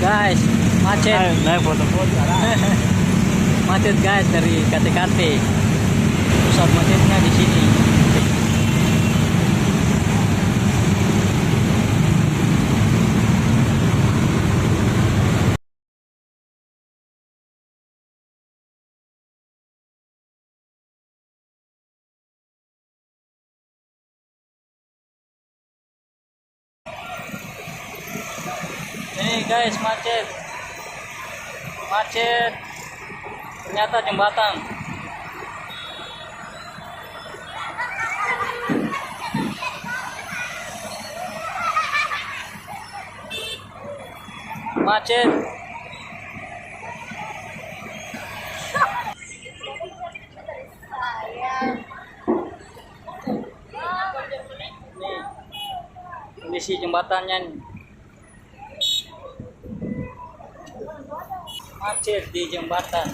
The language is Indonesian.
Guys, macet. Naik foto-foto. Macet guys dari KTKT. Pusat macetnya di sini. Nih guys, macet. Macet. Ternyata jembatan. Macet. Nih, kondisi jembatannya nih. Macet di jembatan.